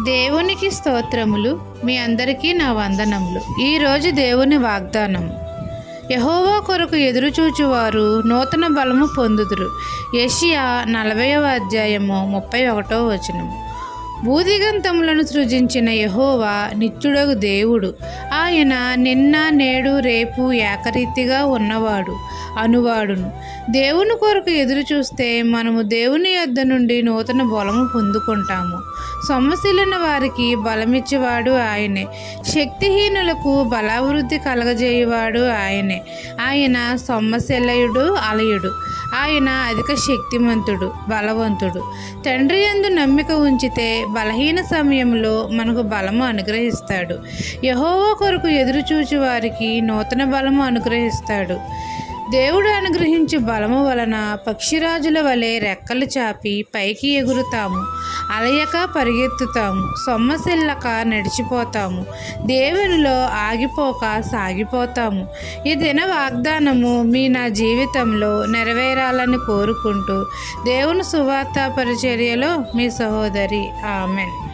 దేవునికి స్తోత్రములు. మీ అందరికీ నా వందనములు. ఈరోజు దేవుని వాగ్దానం. యెహోవా కొరకు ఎదురుచూచువారు నూతన బలము పొందుదురు. యెషయా 40వ అధ్యాయము 31వ వచనము. భూదిగంతములను సృజించిన యెహోవా నిత్యుడగు దేవుడు. ఆయన నిన్న నేడు రేపు ఏకరీతిగా ఉన్నవాడు అనువాడును. దేవుని కొరకు ఎదురు చూస్తే మనము దేవుని యొద్ద నుండి నూతన బలము పొందుకుంటాము. సొమ్మసిల్లిన వారికి బలమిచ్చేవాడు ఆయనే. శక్తిహీనులకు బలాభివృద్ధి కలగజేయువాడు ఆయనే. ఆయన సొమ్మశిల్లయుడు అలయుడు. ఆయన అధిక శక్తిమంతుడు, బలవంతుడు. తండ్రి యందు నమ్మిక ఉంచితే బలహీన సమయంలో మనకు బలము అనుగ్రహిస్తాడు. యెహోవా కొరకు ఎదురుచూచి వారికి నూతన బలము అనుగ్రహిస్తాడు. దేవుడు అనుగ్రహించే బలము వలన పక్షిరాజుల వలె రెక్కలు చాపి పైకి ఎగురుతాము. అలయక పరిగెత్తుతాము. సొమ్మసిల్లక నడిచిపోతాము. దేవునిలో ఆగిపోక సాగిపోతాము. ఈ దిన వాగ్దానము నా జీవితంలో నెరవేరాలని కోరుకుంటూ దేవుని సువార్త పరిచర్యలో మీ సహోదరి. ఆమెన్.